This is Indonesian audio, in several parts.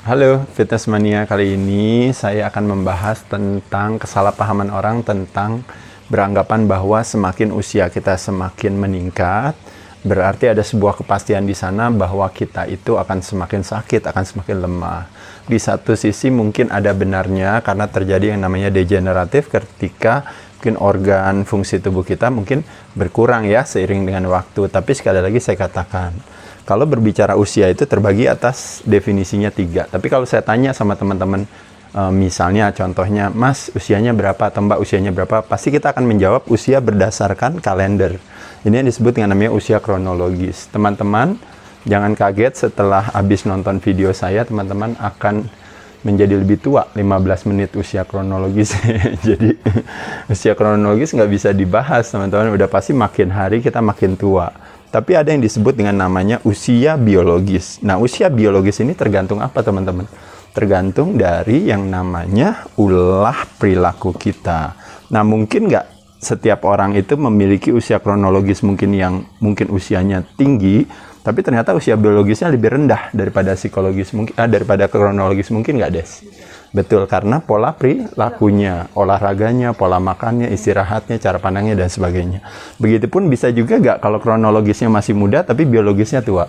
Halo Fitness Mania, kali ini saya akan membahas tentang kesalahpahaman orang tentang beranggapan bahwa semakin usia kita semakin meningkat, berarti ada sebuah kepastian di sana bahwa kita itu akan semakin sakit, akan semakin lemah. Di satu sisi mungkin ada benarnya karena terjadi yang namanya degeneratif ketika mungkin organ fungsi tubuh kita mungkin berkurang ya seiring dengan waktu. Tapi sekali lagi saya katakan, kalau berbicara usia itu terbagi atas definisinya 3. Tapi kalau saya tanya sama teman-teman, misalnya contohnya, Mas usianya berapa atau Mbak usianya berapa? Pasti kita akan menjawab usia berdasarkan kalender. Ini yang disebut dengan namanya usia kronologis. Teman-teman, jangan kaget setelah habis nonton video saya, teman-teman akan menjadi lebih tua 15 menit usia kronologis. Jadi usia kronologis nggak bisa dibahas, teman-teman. Udah pasti makin hari kita makin tua. Tapi ada yang disebut dengan namanya usia biologis. Nah, usia biologis ini tergantung apa, teman-teman? Tergantung dari yang namanya ulah perilaku kita. Nah, mungkin nggak setiap orang itu memiliki usia kronologis mungkin usianya tinggi, tapi ternyata usia biologisnya lebih rendah daripada psikologis mungkin, daripada kronologis mungkin nggak, Des? Betul, karena pola perilakunya, olahraganya, pola makannya, istirahatnya, cara pandangnya, dan sebagainya. Begitupun bisa juga nggak kalau kronologisnya masih muda, tapi biologisnya tua?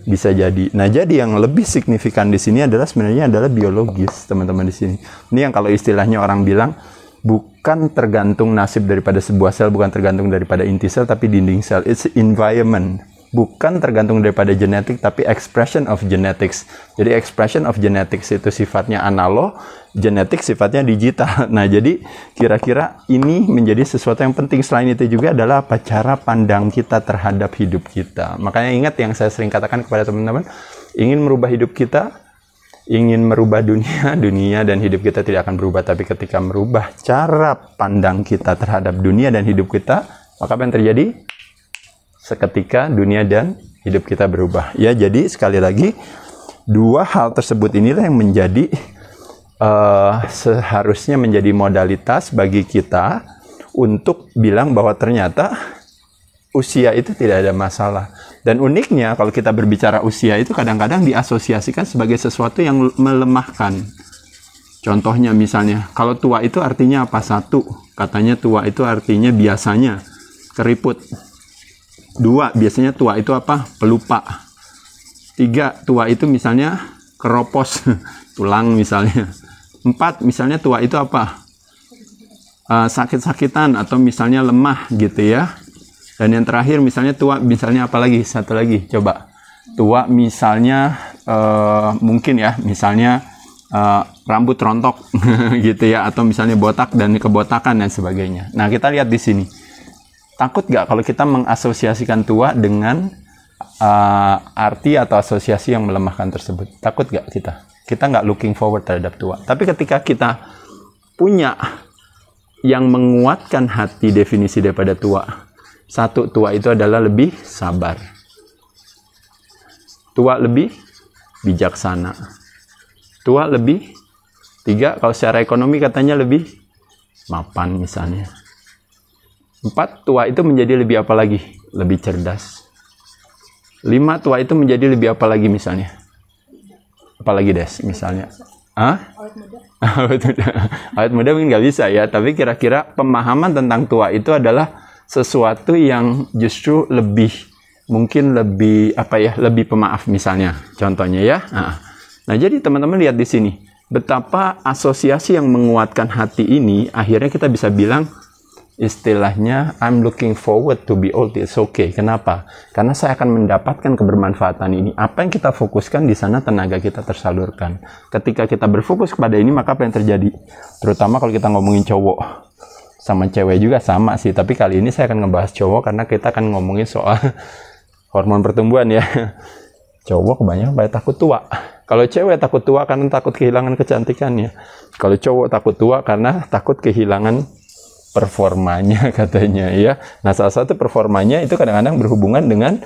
Bisa jadi. Nah, jadi yang lebih signifikan di sini sebenarnya adalah biologis, teman-teman di sini. Ini yang kalau istilahnya orang bilang, bukan tergantung nasib daripada sebuah sel, bukan tergantung daripada inti sel, tapi dinding sel. It's environment. Bukan tergantung daripada genetik, tapi expression of genetics. Jadi expression of genetics itu sifatnya analog, genetik sifatnya digital. Nah, jadi kira-kira ini menjadi sesuatu yang penting. Selain itu juga adalah apa? Cara pandang kita terhadap hidup kita. Makanya ingat yang saya sering katakan kepada teman-teman, ingin merubah hidup kita, ingin merubah dunia, dunia dan hidup kita tidak akan berubah. Tapi ketika merubah cara pandang kita terhadap dunia dan hidup kita, maka apa yang terjadi? Seketika dunia dan hidup kita berubah. Ya, jadi sekali lagi, dua hal tersebut inilah yang menjadi seharusnya menjadi modalitas bagi kita untuk bilang bahwa ternyata usia itu tidak ada masalah. Dan uniknya kalau kita berbicara usia itu kadang-kadang diasosiasikan sebagai sesuatu yang melemahkan. Contohnya misalnya, kalau tua itu artinya apa? 1, katanya tua itu artinya biasanya keriput. 2, biasanya tua itu apa? Pelupa. 3, tua itu misalnya keropos, tulang misalnya. 4, misalnya tua itu apa? Sakit-sakitan atau misalnya lemah gitu ya. Dan yang terakhir misalnya tua, misalnya apa lagi? Satu lagi, coba. Tua misalnya mungkin ya, misalnya rambut rontok gitu ya, atau misalnya botak dan kebotakan dan sebagainya. Nah, kita lihat di sini. Takut nggak kalau kita mengasosiasikan tua dengan arti atau asosiasi yang melemahkan tersebut? Takut nggak kita? Kita nggak looking forward terhadap tua. Tapi ketika kita punya yang menguatkan hati definisi daripada tua. 1, tua itu adalah lebih sabar. Tua lebih bijaksana. Tua lebih, 3, kalau secara ekonomi katanya lebih mapan misalnya. 4, tua itu menjadi lebih apa lagi? Lebih cerdas. 5, tua itu menjadi lebih apa lagi misalnya? Apalagi, Des, misalnya? Awet muda. Awet muda mungkin nggak bisa ya, tapi kira-kira pemahaman tentang tua itu adalah sesuatu yang justru mungkin lebih pemaaf misalnya. Contohnya ya. Nah, jadi teman-teman lihat di sini, betapa asosiasi yang menguatkan hati ini, akhirnya kita bisa bilang, istilahnya, I'm looking forward to be old. It's okay. Kenapa? Karena saya akan mendapatkan kebermanfaatan ini. Apa yang kita fokuskan di sana, tenaga kita tersalurkan. Ketika kita berfokus kepada ini, maka apa yang terjadi? Terutama kalau kita ngomongin cowok. Sama cewek juga sama sih. Tapi kali ini saya akan ngebahas cowok karena kita akan ngomongin soal hormon pertumbuhan ya. Cowok kebanyakan pada takut tua. Kalau cewek takut tua karena takut kehilangan kecantikannya. Kalau cowok takut tua karena takut kehilangan performanya katanya ya. Nah, salah satu performanya itu kadang-kadang berhubungan dengan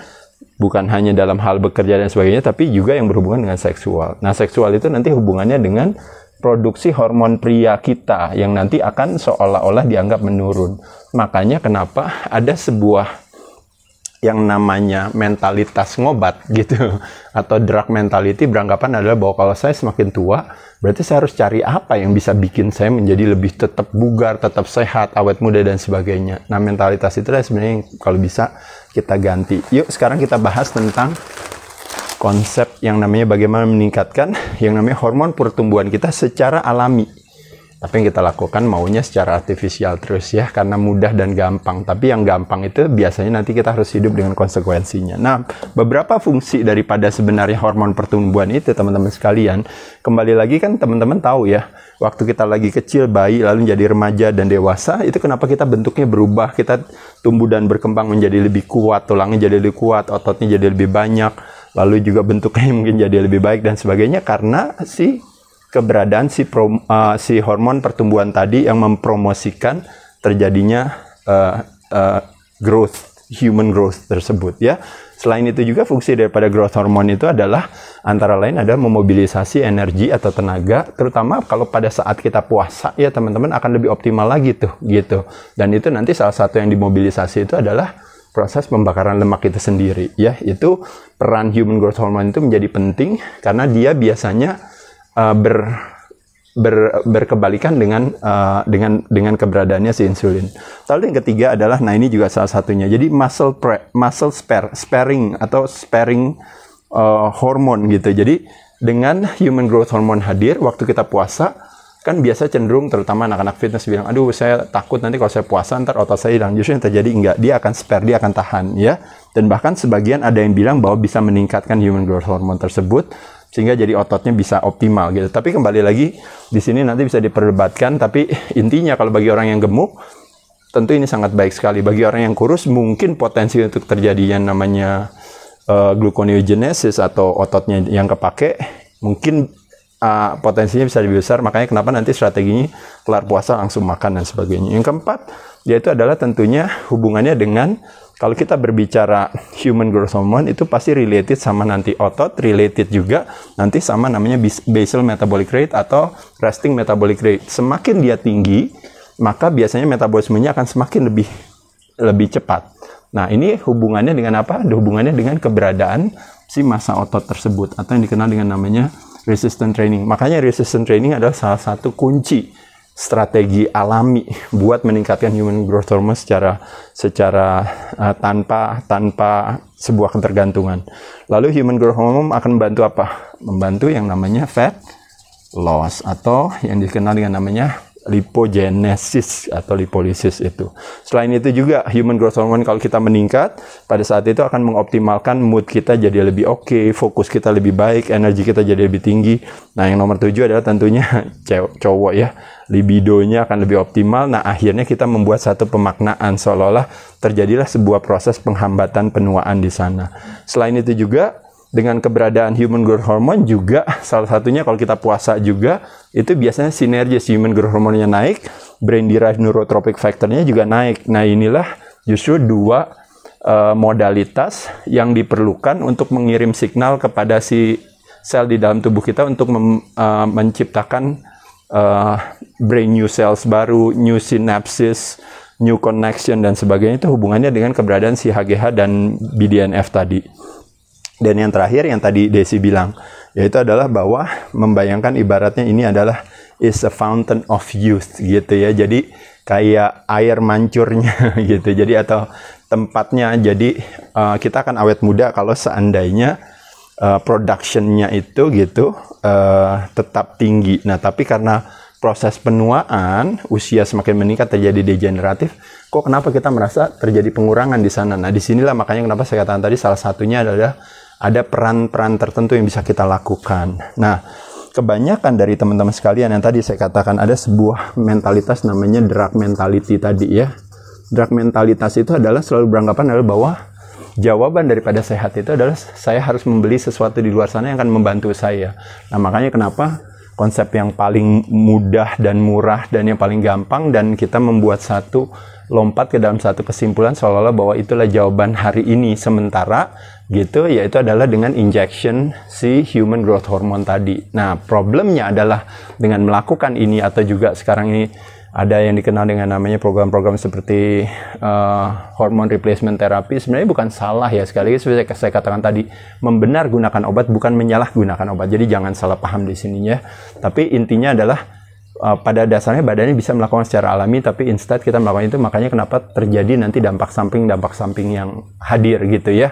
bukan hanya dalam hal bekerja dan sebagainya, tapi juga yang berhubungan dengan seksual. Nah, seksual itu nanti hubungannya dengan produksi hormon pria kita yang nanti akan seolah-olah dianggap menurun. Makanya kenapa ada sebuah yang namanya mentalitas ngobat gitu, atau drug mentality, beranggapan adalah bahwa kalau saya semakin tua, berarti saya harus cari apa yang bisa bikin saya menjadi lebih tetap bugar, tetap sehat, awet muda, dan sebagainya. Nah, mentalitas itu sebenarnya yang kalau bisa kita ganti. Yuk, sekarang kita bahas tentang konsep yang namanya bagaimana meningkatkan yang namanya hormon pertumbuhan kita secara alami. Tapi yang kita lakukan maunya secara artifisial terus ya, karena mudah dan gampang. Tapi yang gampang itu biasanya nanti kita harus hidup dengan konsekuensinya. Nah, beberapa fungsi daripada sebenarnya hormon pertumbuhan itu, teman-teman sekalian, kembali lagi kan teman-teman tahu ya, waktu kita lagi kecil, bayi, lalu jadi remaja dan dewasa, itu kenapa kita bentuknya berubah, kita tumbuh dan berkembang menjadi lebih kuat, tulangnya jadi lebih kuat, ototnya jadi lebih banyak, lalu juga bentuknya mungkin jadi lebih baik dan sebagainya, karena keberadaan si hormon pertumbuhan tadi yang mempromosikan terjadinya human growth tersebut ya. Selain itu juga fungsi daripada growth hormone itu adalah antara lain adalah memobilisasi energi atau tenaga, terutama kalau pada saat kita puasa ya teman-teman, akan lebih optimal lagi tuh gitu. Dan itu nanti salah satu yang dimobilisasi itu adalah proses pembakaran lemak itu sendiri ya. Itu peran human growth hormone itu menjadi penting karena dia biasanya berkebalikan dengan keberadaannya si insulin. Lalu yang ketiga adalah, nah ini juga salah satunya, jadi sparing hormone gitu. Jadi dengan human growth hormone hadir waktu kita puasa, kan biasa cenderung terutama anak-anak fitness bilang, aduh saya takut nanti kalau saya puasa ntar otot saya hilang. Justru yang terjadi enggak, dia akan spare, dia akan tahan ya. Dan bahkan sebagian ada yang bilang bahwa bisa meningkatkan human growth hormone tersebut sehingga jadi ototnya bisa optimal gitu. Tapi kembali lagi di sini nanti bisa diperdebatkan, tapi intinya kalau bagi orang yang gemuk tentu ini sangat baik sekali. Bagi orang yang kurus mungkin potensi untuk terjadi yang namanya gluconeogenesis atau ototnya yang kepake mungkin potensinya bisa lebih besar. Makanya kenapa nanti strateginya kelar puasa langsung makan dan sebagainya. Yang keempat yaitu adalah tentunya hubungannya dengan, kalau kita berbicara human growth hormone itu pasti related sama nanti otot, related juga nanti sama namanya basal metabolic rate atau resting metabolic rate. Semakin dia tinggi, maka biasanya metabolismenya akan semakin lebih cepat. Nah, ini hubungannya dengan apa? Ada hubungannya dengan keberadaan si massa otot tersebut atau yang dikenal dengan namanya resistance training. Makanya resistance training adalah salah satu kunci strategi alami buat meningkatkan human growth hormone secara tanpa sebuah ketergantungan. Lalu human growth hormone akan membantu apa? Membantu yang namanya fat loss atau yang dikenal dengan namanya lipogenesis atau lipolisis itu. Selain itu juga human growth hormone kalau kita meningkat, pada saat itu akan mengoptimalkan mood kita jadi lebih oke, fokus kita lebih baik, energi kita jadi lebih tinggi. Nah, yang nomor 7 adalah tentunya cowok ya, libidonya akan lebih optimal. Nah, akhirnya kita membuat satu pemaknaan seolah-olah terjadilah sebuah proses penghambatan penuaan di sana. Selain itu juga dengan keberadaan human growth hormone juga salah satunya kalau kita puasa juga itu biasanya sinergis, human growth hormone-nya naik, brain derived neurotropic factor-nya juga naik. Nah, inilah justru dua modalitas yang diperlukan untuk mengirim signal kepada si sel di dalam tubuh kita untuk menciptakan brain new cells baru, new synapses, new connection dan sebagainya. Itu hubungannya dengan keberadaan si HGH dan BDNF tadi. Dan yang terakhir yang tadi Desi bilang, yaitu adalah bahwa membayangkan ibaratnya ini adalah is a fountain of youth gitu ya. Jadi kayak air mancurnya gitu. Jadi atau tempatnya. Jadi kita akan awet muda kalau seandainya production-nya itu gitu tetap tinggi. Nah, tapi karena proses penuaan, usia semakin meningkat terjadi degeneratif, kok kenapa kita merasa terjadi pengurangan di sana? Nah, disinilah makanya kenapa saya katakan tadi salah satunya adalah ada peran-peran tertentu yang bisa kita lakukan. Nah, kebanyakan dari teman-teman sekalian yang tadi saya katakan ada sebuah mentalitas namanya drug mentality tadi ya. Drug mentalitas itu adalah selalu beranggapan adalah bahwa jawaban daripada sehat itu adalah saya harus membeli sesuatu di luar sana yang akan membantu saya. Nah, makanya kenapa konsep yang paling mudah dan murah dan yang paling gampang dan kita membuat satu lompat ke dalam satu kesimpulan seolah-olah bahwa itulah jawaban hari ini sementara gitu, yaitu adalah dengan injection si human growth hormone tadi. Nah, problemnya adalah dengan melakukan ini atau juga sekarang ini Ada yang dikenal dengan namanya program-program seperti hormone replacement therapy. Sebenarnya bukan salah ya, sekali lagi seperti saya katakan tadi, membenar gunakan obat bukan menyalahgunakan obat. Jadi jangan salah paham di sininya. Tapi intinya adalah pada dasarnya badannya bisa melakukan secara alami, tapi instead kita melakukan itu, makanya kenapa terjadi nanti dampak samping yang hadir gitu ya.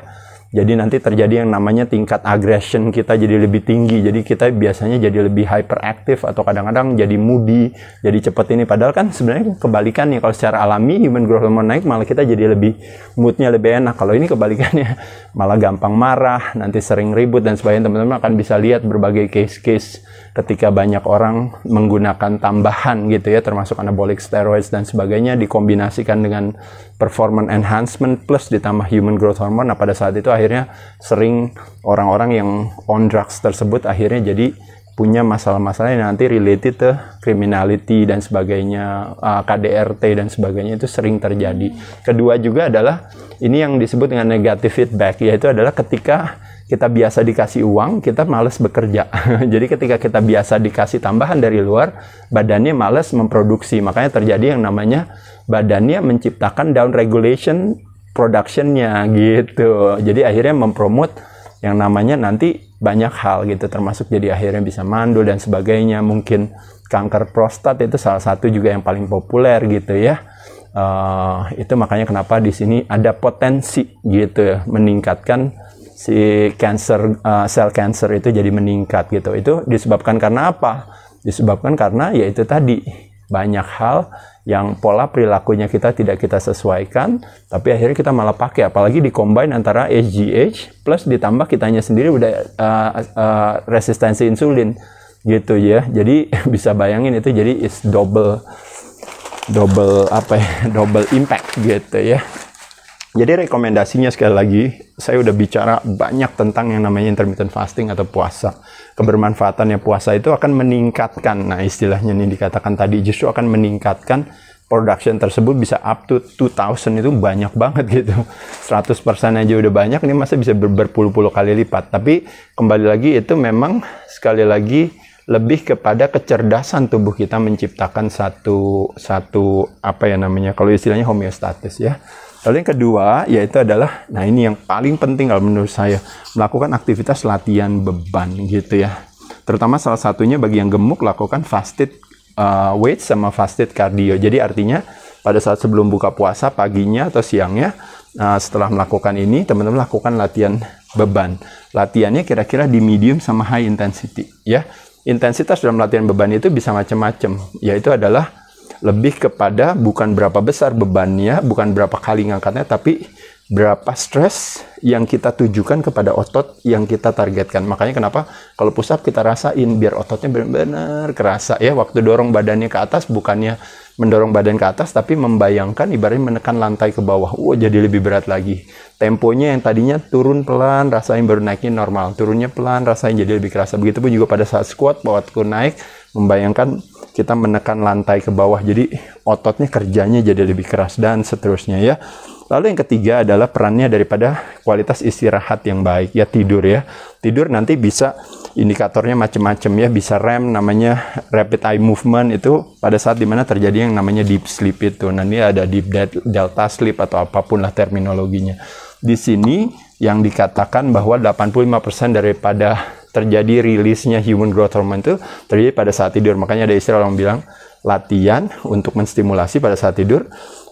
Jadi nanti terjadi yang namanya tingkat aggression kita jadi lebih tinggi. Jadi kita biasanya jadi lebih hyperactive atau kadang-kadang jadi moody, jadi cepet ini. Padahal kan sebenarnya kebalikannya. Kalau secara alami human growth hormone naik, malah kita jadi lebih moodnya lebih enak. Kalau ini kebalikannya, malah gampang marah, nanti sering ribut dan sebagainya. Teman-teman akan bisa lihat berbagai case-case ketika banyak orang menggunakan tambahan gitu ya, termasuk anabolic steroids dan sebagainya, dikombinasikan dengan performance enhancement plus ditambah human growth hormone. Nah pada saat itu akhirnya sering orang-orang yang on drugs tersebut akhirnya jadi punya masalah-masalah yang nanti related to criminality dan sebagainya, KDRT dan sebagainya, itu sering terjadi. Kedua juga adalah ini yang disebut dengan negative feedback, yaitu adalah ketika kita biasa dikasih uang, kita malas bekerja. Jadi ketika kita biasa dikasih tambahan dari luar, badannya malas memproduksi. Makanya terjadi yang namanya badannya menciptakan down regulation production-nya gitu. Jadi akhirnya mempromot yang namanya nanti banyak hal gitu, termasuk jadi akhirnya bisa mandul dan sebagainya. Mungkin kanker prostat itu salah satu juga yang paling populer gitu ya. Itu makanya kenapa di sini ada potensi gitu ya, meningkatkan si sel cancer itu jadi meningkat gitu. Itu disebabkan karena apa? Disebabkan karena yaitu tadi banyak hal yang pola perilakunya kita tidak kita sesuaikan, tapi akhirnya kita malah pakai, apalagi di-combine antara HGH plus ditambah kitanya sendiri udah resistensi insulin gitu ya. Jadi bisa bayangin itu jadi is double impact gitu ya. Jadi rekomendasinya sekali lagi, saya udah bicara banyak tentang yang namanya intermittent fasting atau puasa. Kebermanfaatannya puasa itu akan meningkatkan, nah istilahnya nih dikatakan tadi, justru akan meningkatkan production tersebut bisa up to 2000, itu banyak banget gitu. 100% aja udah banyak, ini masa bisa berpuluh-puluh kali lipat. Tapi kembali lagi itu memang sekali lagi lebih kepada kecerdasan tubuh kita menciptakan satu apa ya namanya, kalau istilahnya homeostatis ya. Lalu yang kedua yaitu adalah, nah ini yang paling penting kalau menurut saya, melakukan aktivitas latihan beban gitu ya. Terutama salah satunya bagi yang gemuk, lakukan fasted weight sama fasted cardio. Jadi artinya pada saat sebelum buka puasa paginya atau siangnya, setelah melakukan ini teman-teman lakukan latihan beban. Latihannya kira-kira di medium sama high intensity ya. Intensitas dalam latihan beban itu bisa macam-macam, yaitu adalah lebih kepada bukan berapa besar bebannya, bukan berapa kali ngangkatnya, tapi berapa stres yang kita tujukan kepada otot yang kita targetkan. Makanya kenapa kalau push up kita rasain biar ototnya benar-benar kerasa ya. Waktu dorong badannya ke atas, bukannya mendorong badan ke atas, tapi membayangkan ibaratnya menekan lantai ke bawah. Jadi lebih berat lagi. Temponya yang tadinya turun pelan, rasain baru naiknya normal. Turunnya pelan, rasain jadi lebih kerasa. Begitupun juga pada saat squat, waktu naik, membayangkan kita menekan lantai ke bawah. Jadi ototnya kerjanya jadi lebih keras dan seterusnya ya. Lalu yang ketiga adalah perannya daripada kualitas istirahat yang baik ya, tidur ya. Tidur nanti bisa indikatornya macam-macam ya, bisa REM namanya rapid eye movement, itu pada saat dimana terjadi yang namanya deep sleep itu. Nanti ada deep delta sleep atau apapun lah terminologinya. Di sini yang dikatakan bahwa 85% daripada terjadi rilisnya human growth hormone itu terjadi pada saat tidur. Makanya ada istilah orang bilang latihan untuk menstimulasi pada saat tidur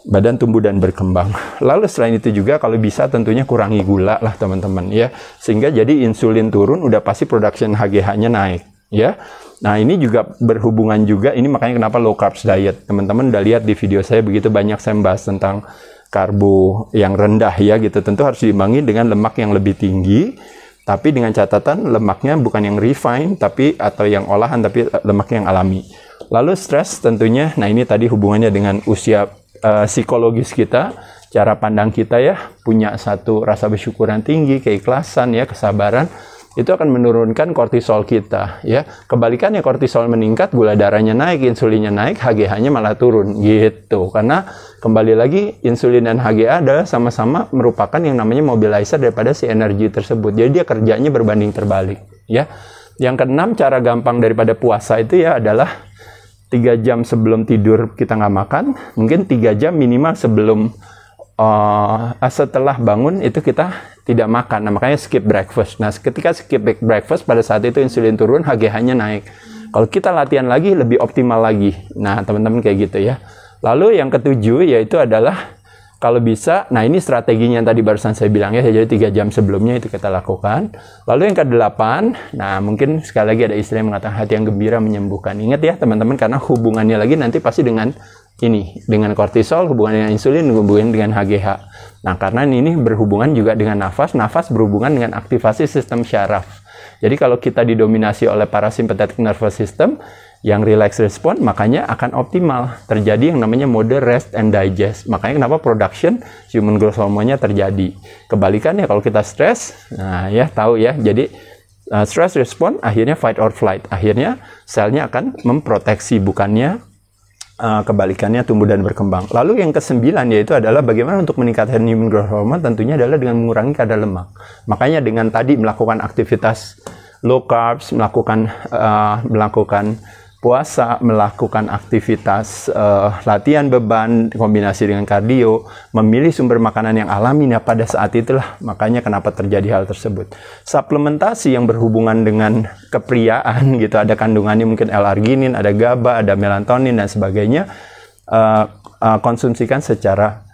badan tumbuh dan berkembang. Lalu selain itu juga kalau bisa tentunya kurangi gula lah teman-teman ya, sehingga jadi insulin turun, udah pasti production HGH-nya naik ya. Nah ini juga berhubungan juga, ini makanya kenapa low carbs diet. Teman-teman udah lihat di video saya begitu banyak saya bahas tentang karbo yang rendah ya gitu. Tentu harus diimbangi dengan lemak yang lebih tinggi, tapi dengan catatan lemaknya bukan yang refined tapi atau yang olahan, tapi lemak yang alami. Lalu stres tentunya, nah ini tadi hubungannya dengan usia psikologis kita, cara pandang kita ya, punya satu rasa bersyukuran tinggi, keikhlasan ya, kesabaran, itu akan menurunkan kortisol kita ya. Kebalikannya kortisol meningkat, gula darahnya naik, insulinnya naik, HGH-nya malah turun gitu. Karena kembali lagi insulin dan HGH adalah sama-sama merupakan yang namanya mobilizer daripada si energi tersebut. Jadi dia kerjanya berbanding terbalik ya. Yang keenam, cara gampang daripada puasa itu ya adalah 3 jam sebelum tidur kita nggak makan, mungkin 3 jam minimal sebelum setelah bangun itu kita tidak makan. Nah, makanya skip breakfast. Nah, ketika skip breakfast pada saat itu insulin turun, HGH-nya naik. Kalau kita latihan lagi lebih optimal lagi. Nah, teman-teman kayak gitu ya. Lalu yang ketujuh yaitu adalah kalau bisa, nah ini strateginya yang tadi barusan saya bilang ya, jadi 3 jam sebelumnya itu kita lakukan. Lalu yang ke-8, nah mungkin sekali lagi ada istilah yang mengatakan hati yang gembira menyembuhkan. Ingat ya teman-teman, karena hubungannya lagi nanti pasti dengan ini, dengan kortisol, hubungan dengan insulin, hubungan dengan HGH. Nah, karena ini berhubungan juga dengan nafas, nafas berhubungan dengan aktivasi sistem syaraf. Jadi kalau kita didominasi oleh parasympathetic nervous system, yang relax respon, makanya akan optimal. Terjadi yang namanya mode rest and digest. Makanya kenapa production human growth hormone-nya terjadi. Kebalikannya kalau kita stres, nah ya tahu ya, jadi stress respon akhirnya fight or flight. Akhirnya selnya akan memproteksi, bukannya kebalikannya tumbuh dan berkembang. Lalu yang ke-9 yaitu adalah bagaimana untuk meningkatkan human growth hormone, tentunya adalah dengan mengurangi kadar lemak. Makanya dengan tadi melakukan aktivitas low carbs, melakukan puasa, melakukan aktivitas latihan beban kombinasi dengan kardio, memilih sumber makanan yang alami. Nah, pada saat itulah makanya kenapa terjadi hal tersebut. Suplementasi yang berhubungan dengan kepriaan gitu, ada kandungannya mungkin L-arginin, ada GABA, ada melatonin dan sebagainya, konsumsikan secara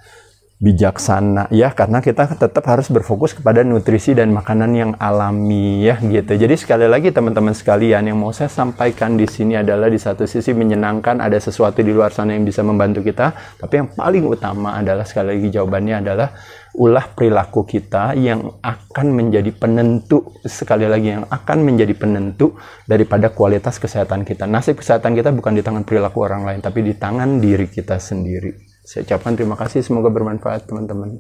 bijaksana ya, karena kita tetap harus berfokus kepada nutrisi dan makanan yang alami ya gitu. Jadi sekali lagi teman-teman sekalian, yang mau saya sampaikan di sini adalah di satu sisi menyenangkan, ada sesuatu di luar sana yang bisa membantu kita, tapi yang paling utama adalah sekali lagi jawabannya adalah ulah perilaku kita yang akan menjadi penentu, sekali lagi yang akan menjadi penentu daripada kualitas kesehatan kita. Nasib kesehatan kita bukan di tangan perilaku orang lain, tapi di tangan diri kita sendiri. Saya ucapkan terima kasih, semoga bermanfaat teman-teman.